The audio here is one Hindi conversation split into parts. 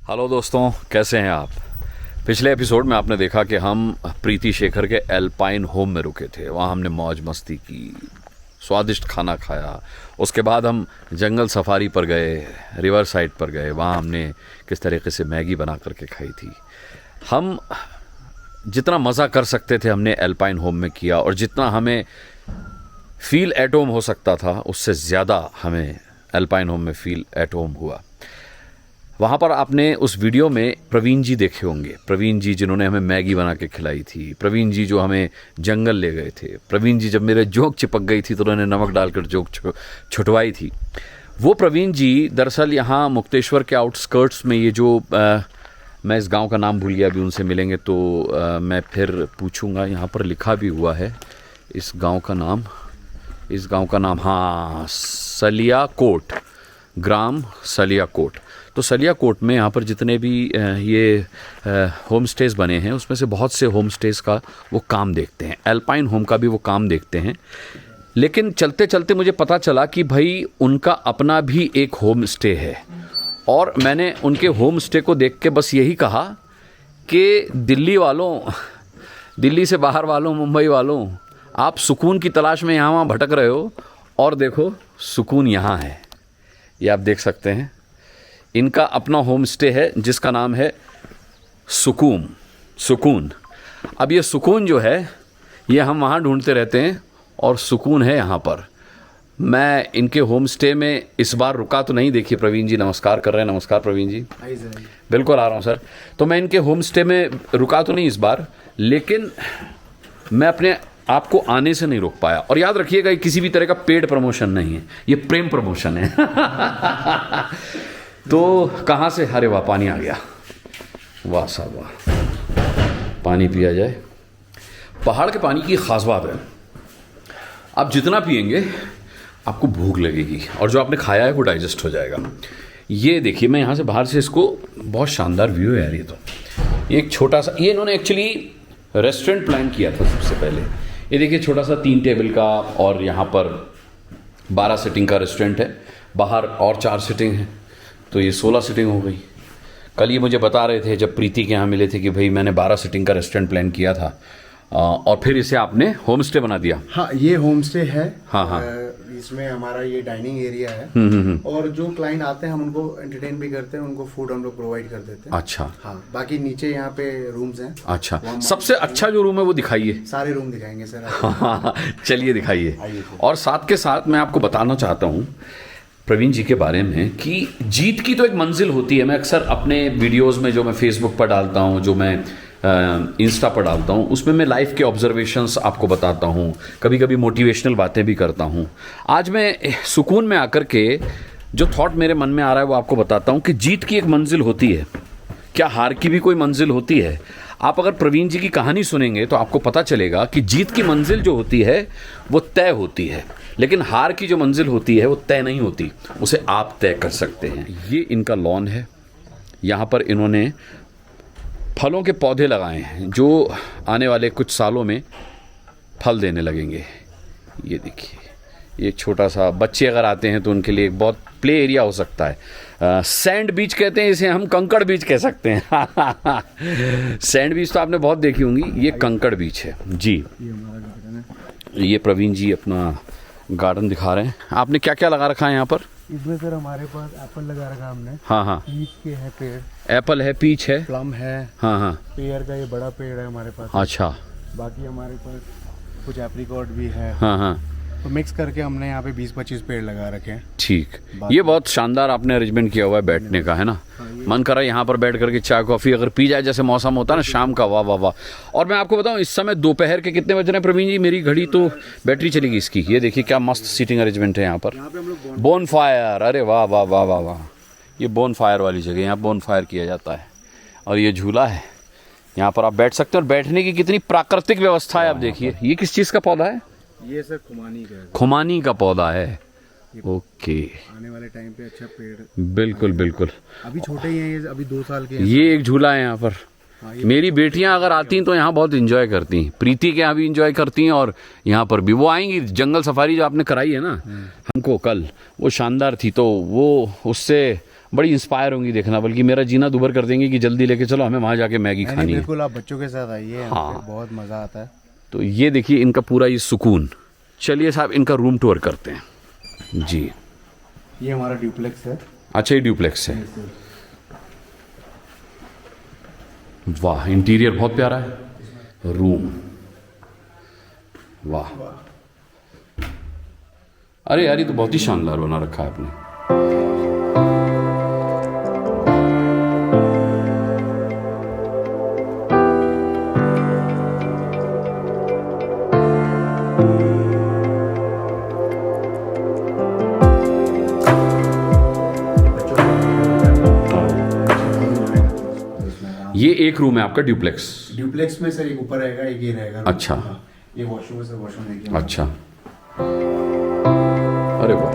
हेलो दोस्तों, कैसे हैं आप। पिछले एपिसोड में आपने देखा कि हम प्रीति शेखर के एल्पाइन होम में रुके थे। वहाँ हमने मौज मस्ती की, स्वादिष्ट खाना खाया। उसके बाद हम जंगल सफारी पर गए, रिवर साइड पर गए। वहाँ हमने किस तरीके से मैगी बना करके खाई थी। हम जितना मज़ा कर सकते थे हमने एल्पाइन होम में किया, और जितना हमें फील एट होम हो सकता था उससे ज़्यादा हमें एल्पाइन होम में फील एट होम हुआ। वहाँ पर आपने उस वीडियो में प्रवीण जी देखे होंगे। प्रवीण जी जिन्होंने हमें मैगी बना के खिलाई थी, प्रवीण जी जो हमें जंगल ले गए थे, प्रवीण जी जब मेरे जोक चिपक गई थी तो उन्होंने नमक डालकर जोक छुटवाई थी। वो प्रवीण जी दरअसल यहाँ मुक्तेश्वर के आउटस्कर्ट्स में ये जो मैं इस गांव का नाम भूल गया, अभी उनसे मिलेंगे तो मैं फिर पूछूंगा। यहाँ पर लिखा भी हुआ है इस गाँव का नाम, हाँ, सलियाकोट, ग्राम सलियाकोट। तो सलियाकोट में यहाँ पर जितने भी ये होम स्टेज़ बने हैं उसमें से बहुत से होम स्टेज़ का वो काम देखते हैं, एल्पाइन होम का भी वो काम देखते हैं। लेकिन चलते चलते मुझे पता चला कि भाई उनका अपना भी एक होम स्टे है। और मैंने उनके होम स्टे को देख के बस यही कहा कि दिल्ली वालों, दिल्ली से बाहर वालों, मुंबई वालों, आप सुकून की तलाश में यहाँ वहाँ भटक रहे हो, और देखो सुकून यहाँ है। ये आप देख सकते हैं, इनका अपना होम स्टे है जिसका नाम है सुकून। अब ये सुकून जो है ये हम वहाँ ढूंढते रहते हैं, और सुकून है यहाँ पर। मैं इनके होम स्टे में इस बार रुका तो नहीं। देखिए प्रवीण जी नमस्कार कर रहे हैं। नमस्कार प्रवीण जी। बिल्कुल आ रहा हूँ सर। तो मैं इनके होम स्टे में रुका तो नहीं इस बार, लेकिन मैं अपने आपको आने से नहीं रोक पाया। और याद रखिएगा, ये किसी भी तरह का पेड प्रमोशन नहीं है, ये प्रेम प्रमोशन है। तो कहाँ से, अरे वाह, पानी आ गया, वाह साहब वाह, पानी पिया जाए। पहाड़ के पानी की ख़ास बात है, आप जितना पिएंगे आपको भूख लगेगी, और जो आपने खाया है वो डाइजेस्ट हो जाएगा। ये देखिए, मैं यहाँ से बाहर से इसको, बहुत शानदार व्यू है यार। ये तो एक छोटा सा, ये इन्होंने एक्चुअली रेस्टोरेंट प्लान किया था सबसे पहले। ये देखिए छोटा सा 3 टेबल का, और यहाँ पर 12 सीटिंग का रेस्टोरेंट है, बाहर और 4 सीटिंग है, तो ये 16 सीटिंग हो गई। कल ये मुझे बता रहे थे जब प्रीति के यहाँ मिले थे कि भाई मैंने 12 सीटिंग का रेस्टोरेंट प्लान किया था, और फिर इसे आपने होम स्टे बना दिया। हाँ, ये होम स्टे है। हाँ। इसमें हमारा ये डाइनिंग एरिया है। और जो क्लाइंट आते हैं हम उनको एंटरटेन भी करते हैं, उनको फूड हम लोग प्रोवाइड कर देते हैं। अच्छा। हाँ, बाकी नीचे यहाँ पे रूम्स हैं। अच्छा, सबसे अच्छा जो रूम है वो दिखाइए। सारे रूम दिखाएंगे सर। हाँ, चलिए दिखाइए। और साथ के साथ मैं आपको बताना चाहता हूँ प्रवीण जी के बारे में कि जीत की तो एक मंजिल होती है। मैं अक्सर अपने वीडियोस में जो मैं फेसबुक पर डालता हूँ, जो मैं इंस्टा पर डालता हूँ, उसमें मैं लाइफ के ऑब्जर्वेशंस आपको बताता हूँ, कभी कभी मोटिवेशनल बातें भी करता हूँ। आज मैं सुकून में आकर के जो थॉट मेरे मन में आ रहा है वो आपको बताता हूँ कि जीत की एक मंजिल होती है, क्या हार की भी कोई मंजिल होती है। आप अगर प्रवीण जी की कहानी सुनेंगे तो आपको पता चलेगा कि जीत की मंजिल जो होती है वो तय होती है, लेकिन हार की जो मंजिल होती है वो तय नहीं होती, उसे आप तय कर सकते हैं। ये इनका लॉन है, यहाँ पर इन्होंने फलों के पौधे लगाए हैं जो आने वाले कुछ सालों में फल देने लगेंगे। ये देखिए, ये छोटा सा, बच्चे अगर आते हैं तो उनके लिए एक बहुत प्ले एरिया हो सकता है। सैंड बीच कहते हैं इसे, हम कंकड़ बीच कह सकते हैं। सैंड बीच तो आपने बहुत देखी होंगी, ये कंकड़ बीच है जी। ये प्रवीण जी अपना गार्डन दिखा रहे हैं। आपने क्या क्या लगा रखा है यहाँ पर? इसमें सर हमारे पास एप्पल लगा रखा हमने। हाँ। पीच के है पेड़, एप्पल है, पीच है, प्लम है। हाँ। पेयर का ये बड़ा पेड़ है हमारे पास। अच्छा। बाकी हमारे पास कुछ एप्रिकॉट भी है। हाँ। तो मिक्स करके हमने यहाँ पे 20-25 पेड़ लगा रखे हैं। ठीक, ये बहुत शानदार आपने अरेंजमेंट किया हुआ है बैठने का, है ना। मन कर रहा है यहाँ पर बैठ करके चाय कॉफ़ी अगर पी जाए, जैसे मौसम होता है ना शाम का, वाह वाह वाह। और मैं आपको बताऊँ, इस समय दोपहर के कितने बज रहे हैं प्रवीण जी? मेरी घड़ी तो बैटरी चलेगी इसकी। ये देखिए क्या मस्त सीटिंग अरेंजमेंट है यहाँ पर। बोन फायर, अरे वाह वाह वाह वाह वाह, ये बोन फायर वाली जगह, यहाँ बोन फायर किया जाता है। और ये झूला है, यहाँ पर आप बैठ सकते हैं, और बैठने की कितनी प्राकृतिक व्यवस्था है। आप देखिए, ये किस चीज़ का पौधा है? ये सर खुमानी का है। खुमानी का पौधा है, ओके। आने वाले टाइम पे अच्छा पेड़। बिल्कुल बिल्कुल। अभी छोटे ही हैं ये, अभी 2 साल के हैं। ये एक झूला है यहाँ पर। मेरी बेटियां अगर आती तो यहाँ बहुत एंजॉय करती हैं, प्रीति के यहाँ भी एंजॉय करती हैं, और यहाँ पर भी वो आएंगी। जंगल सफारी जो आपने कराई है ना हमको कल, वो शानदार थी, तो वो उससे बड़ी इंस्पायर होंगी देखना, बल्कि मेरा जीना दुभर कर देंगे कि जल्दी लेके चलो, हमें वहाँ जाके मैगी नहीं, खानी है। बिल्कुल आप बच्चों के साथ आइए, यहाँ हाँ। पे बहुत मज़ा आता है। तो ये देखिए इनका पूरा ये सुकून। चलिए साहब इनका रूम टूर करते हैं जी। ये हमारा ड्यूप्लेक्स है। अच्छा ये ड्यूप्लेक्स है। वाह इंटीरियर बहुत प्यारा है। रूम वाह, अरे यार ये तो बहुत ही शानदार बना रखा है आपने। ये एक रूम है आपका ड्यूप्लेक्स? ड्यूप्लेक्स में सर एक ऊपर रहेगा, एक ये रहेगा। अच्छा। हाँ, ये वॉशरूम है सर, वॉशरूम देखिए। अच्छा, अरे वाह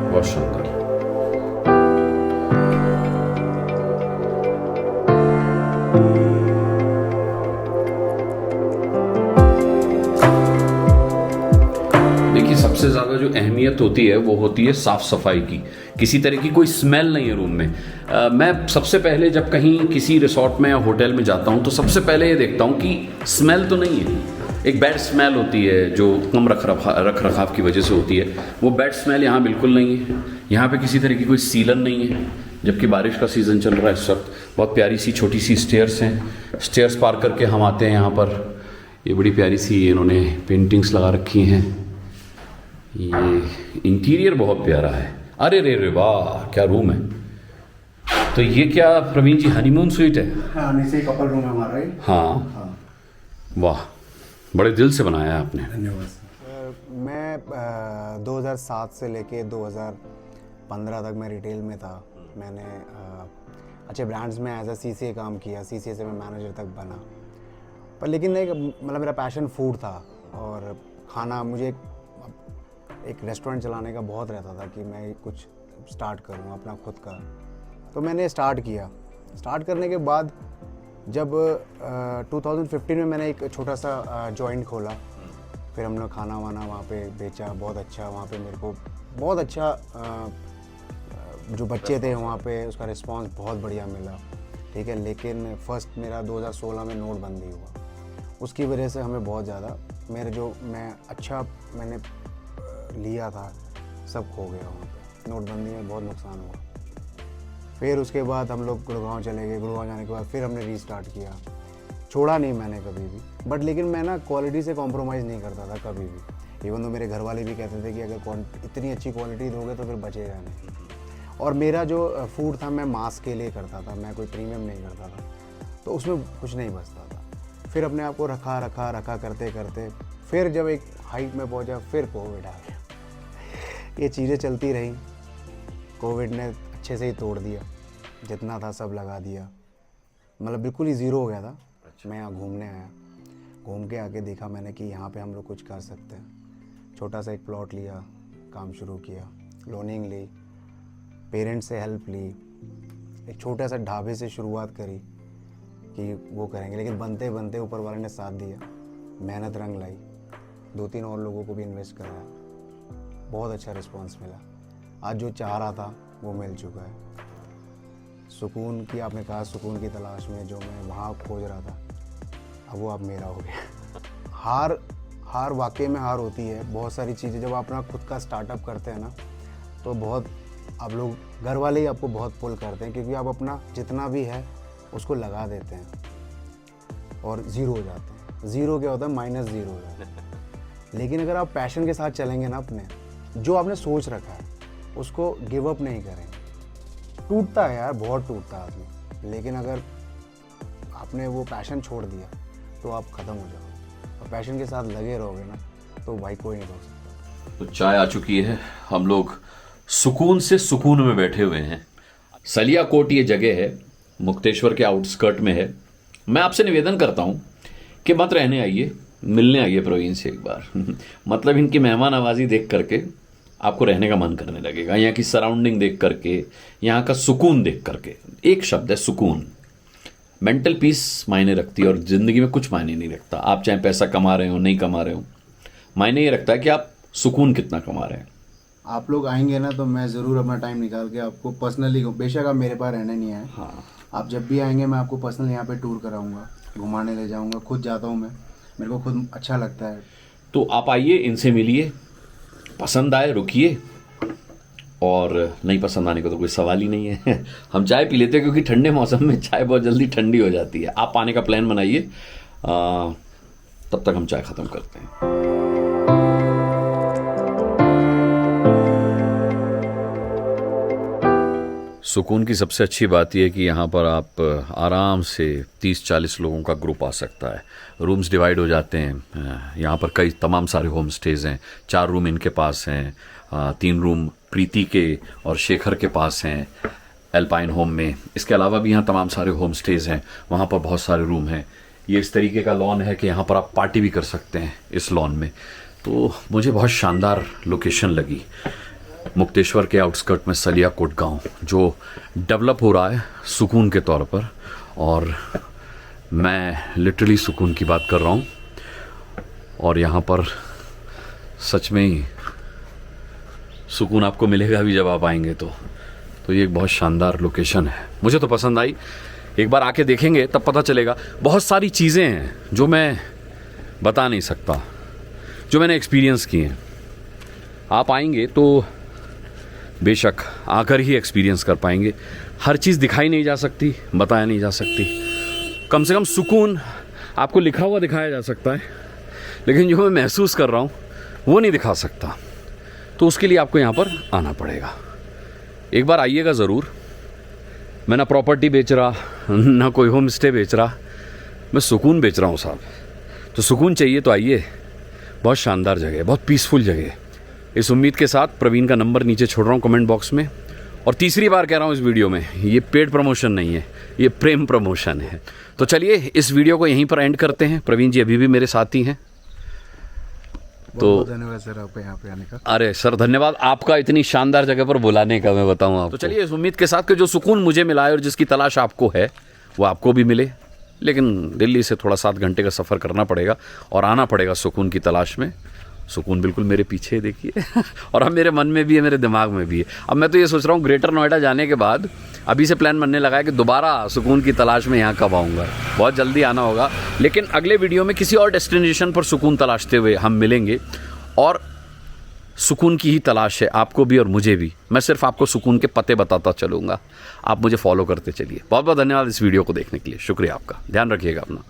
बहुत शानदार। देखिए सबसे ज़्यादा जो अहमियत होती है वो होती है साफ़ सफाई की। किसी तरह की कोई स्मेल नहीं है रूम में। मैं सबसे पहले जब कहीं किसी रिसोर्ट में या होटल में जाता हूँ तो सबसे पहले ये देखता हूँ कि स्मेल तो नहीं है। एक बैड स्मेल होती है जो कम रख रखाव की वजह से होती है, वो बैड स्मेल यहाँ बिल्कुल नहीं है। यहाँ पे किसी तरह की कोई सीलन नहीं है, जबकि बारिश का सीज़न चल रहा है इस वक्त। बहुत प्यारी सी छोटी सी स्टेयर्स हैं, स्टेयर्स पार करके हम आते हैं यहाँ पर। ये बड़ी प्यारी सी इन्होंने पेंटिंग्स लगा रखी हैं। ये इंटीरियर बहुत प्यारा है। अरे रे रे वाह क्या रूम है। तो ये क्या प्रवीण जी हनीमून स्वीट है? हाँ, नीचे कपल रूम है हमारा ये। हाँ वाह बड़े दिल से बनाया है आपने। धन्यवाद सर। मैं 2007 से लेके 2015 तक मैं रिटेल में था। मैंने अच्छे ब्रांड्स में एज अ CCA काम किया, CCA से मैं मैनेजर तक बना। पर लेकिन मतलब मेरा पैशन फूड था और खाना। मुझे एक रेस्टोरेंट चलाने का बहुत रहता था कि मैं कुछ स्टार्ट करूं अपना खुद का। तो मैंने स्टार्ट किया। स्टार्ट करने के बाद जब 2015 में मैंने एक छोटा सा जॉइंट खोला, फिर हम लोग खाना वाना वहाँ पे बेचा। बहुत अच्छा वहाँ पे मेरे को बहुत अच्छा जो बच्चे थे वहाँ पे उसका रिस्पांस बहुत बढ़िया मिला, ठीक है। लेकिन फर्स्ट मेरा 2016 में नोटबंदी हुआ, उसकी वजह से हमें बहुत ज़्यादा मैंने लिया था सब खो गया वहाँ पे। नोटबंदी में बहुत नुकसान हुआ। फिर उसके बाद हम लोग गुड़गांव चले गए। गुड़गांव जाने के बाद फिर हमने रीस्टार्ट किया। छोड़ा नहीं मैंने कभी भी, बट लेकिन मैं ना क्वालिटी से कॉम्प्रोमाइज़ नहीं करता था कभी भी। इवन तो मेरे घर वाले भी कहते थे कि अगर इतनी अच्छी क्वालिटी दोगे तो फिर बचेगा नहीं। और मेरा जो फूड था मैं मास के लिए करता था, मैं कोई प्रीमियम नहीं करता था, तो उसमें कुछ नहीं बचता था। फिर अपने आप को रखा करते करते फिर जब एक हाइट में पहुंचा, फिर कोविड आ गया। ये चीज़ें चलती रहीं। कोविड ने अच्छे से ही तोड़ दिया, जितना था सब लगा दिया। मतलब बिल्कुल ही ज़ीरो हो गया था। मैं यहाँ घूमने आया, घूम के आके देखा मैंने कि यहाँ पे हम लोग कुछ कर सकते हैं। छोटा सा एक प्लॉट लिया, काम शुरू किया, लोनिंग ली, पेरेंट्स से हेल्प ली, एक छोटा सा ढाबे से शुरुआत करी कि वो करेंगे। लेकिन बनते बनते ऊपर वाले ने साथ दिया, मेहनत रंग लाई, 2-3 और लोगों को भी इन्वेस्ट कराया, बहुत अच्छा रिस्पांस मिला। आज जो चाह रहा था वो मिल चुका है। सुकून की, आपने कहा सुकून की तलाश में जो मैं वहाँ खोज रहा था, अब वो अब मेरा हो गया। हार वाकई में हार होती है। बहुत सारी चीज़ें जब आप अपना खुद का स्टार्टअप करते हैं ना, तो बहुत आप लोग घर वाले ही आपको बहुत पुल करते हैं, क्योंकि आप अपना जितना भी है उसको लगा देते हैं और ज़ीरो हो जाते हैं। ज़ीरो क्या होता है? -0 हो जाता है। लेकिन अगर आप पैशन के साथ चलेंगे ना, अपने जो आपने सोच रखा है उसको गिव अप नहीं करेंगे। टूटता है यार, बहुत टूटता है आदमी, लेकिन अगर आपने वो पैशन छोड़ दिया तो आप ख़त्म हो जाओगे। और पैशन के साथ लगे रहोगे ना, तो भाई कोई नहीं रोक सकता। तो चाय आ चुकी है, हम लोग सुकून से सुकून में बैठे हुए हैं। सलियाकोट ये जगह है, मुक्तेश्वर के आउटस्कर्ट में है। मैं आपसे निवेदन करता हूँ कि मत रहने आइए, मिलने आइए प्रवीण से एक बार। मतलब इनकी मेहमान नवाजी देख करके आपको रहने का मन करने लगेगा। यहाँ की सराउंडिंग देख करके, यहाँ का सुकून देख करके। एक शब्द है सुकून। मेंटल पीस मायने रखती है और ज़िंदगी में कुछ मायने नहीं रखता। आप चाहे पैसा कमा रहे हो नहीं कमा रहे हो, मायने ये रखता है कि आप सुकून कितना कमा रहे हैं। आप लोग आएंगे ना तो मैं ज़रूर अपना टाइम निकाल के आपको पर्सनली, बेशक आप मेरे पास रहने नहीं आए, हाँ, आप जब भी आएंगे मैं आपको पर्सनल यहाँ पे टूर कराऊंगा, घुमाने ले जाऊंगा, खुद जाता हूँ मैं, मेरे को खुद अच्छा लगता है। तो आप आइए, इनसे मिलिए, पसंद आए रुकिए, और नहीं पसंद आने का तो कोई सवाल ही नहीं है। हम चाय पी लेते हैं क्योंकि ठंडे मौसम में चाय बहुत जल्दी ठंडी हो जाती है। आप आने का प्लान बनाइए, तब तक हम चाय ख़त्म करते हैं। सुकून की सबसे अच्छी बात यह है कि यहाँ पर आप आराम से 30-40 लोगों का ग्रुप आ सकता है। रूम्स डिवाइड हो जाते हैं। यहाँ पर कई तमाम सारे होम स्टेज़ हैं। 4 रूम इनके पास हैं, 3 रूम प्रीति के और शेखर के पास हैं एल्पाइन होम में। इसके अलावा भी यहाँ तमाम सारे होम स्टेज़ हैं, वहाँ पर बहुत सारे रूम हैं। ये इस तरीके का लॉन है कि यहाँ पर आप पार्टी भी कर सकते हैं इस लॉन में। तो मुझे बहुत शानदार लोकेशन लगी। मुक्तेश्वर के आउटस्कर्ट में सलियाकोट गांव जो डेवलप हो रहा है सुकून के तौर पर, और मैं लिटरली सुकून की बात कर रहा हूँ। और यहाँ पर सच में ही सुकून आपको मिलेगा भी जब आप आएंगे तो ये एक बहुत शानदार लोकेशन है। मुझे तो पसंद आई। एक बार आके देखेंगे तब पता चलेगा। बहुत सारी चीज़ें हैं जो मैं बता नहीं सकता, जो मैंने एक्सपीरियंस किए हैं। आप आएंगे तो बेशक आकर ही एक्सपीरियंस कर पाएंगे। हर चीज़ दिखाई नहीं जा सकती, बताया नहीं जा सकती। कम से कम सुकून आपको लिखा हुआ दिखाया जा सकता है, लेकिन जो मैं महसूस कर रहा हूँ वो नहीं दिखा सकता। तो उसके लिए आपको यहाँ पर आना पड़ेगा। एक बार आइएगा ज़रूर। मैं ना प्रॉपर्टी बेच रहा, ना कोई होम स्टे बेच रहा, मैं सुकून बेच रहा हूँ साहब। तो सुकून चाहिए तो आइए। बहुत शानदार जगह है, बहुत पीसफुल जगह है। इस उम्मीद के साथ प्रवीण का नंबर नीचे छोड़ रहा हूँ कमेंट बॉक्स में। और तीसरी बार कह रहा हूँ इस वीडियो में, ये पेड प्रमोशन नहीं है, ये प्रेम प्रमोशन है। तो चलिए इस वीडियो को यहीं पर एंड करते हैं। प्रवीण जी अभी भी मेरे साथ ही हैं। तो धन्यवाद सर आपको यहाँ पे आने का। अरे सर धन्यवाद आपका इतनी शानदार जगह पर बुलाने का। मैं बताऊँ आपको। तो चलिए इस उम्मीद के साथ कि जो सुकून मुझे मिला है और जिसकी तलाश आपको है वो आपको भी मिले। लेकिन दिल्ली से थोड़ा 7 घंटे का सफ़र करना पड़ेगा और आना पड़ेगा सुकून की तलाश में। सुकून बिल्कुल मेरे पीछे देखिए और अब मेरे मन में भी है, मेरे दिमाग में भी है। अब मैं तो ये सोच रहा हूँ ग्रेटर नोएडा जाने के बाद अभी से प्लान बनने लगा है कि दोबारा सुकून की तलाश में यहाँ कब आऊँगा। बहुत जल्दी आना होगा। लेकिन अगले वीडियो में किसी और डेस्टिनेशन पर सुकून तलाशते हुए हम मिलेंगे। और सुकून की ही तलाश है आपको भी और मुझे भी। मैं सिर्फ आपको सुकून के पते बताता चलूँगा, आप मुझे फॉलो करते चलिए। बहुत बहुत धन्यवाद इस वीडियो को देखने के लिए। शुक्रिया आपका। ध्यान रखिएगा अपना।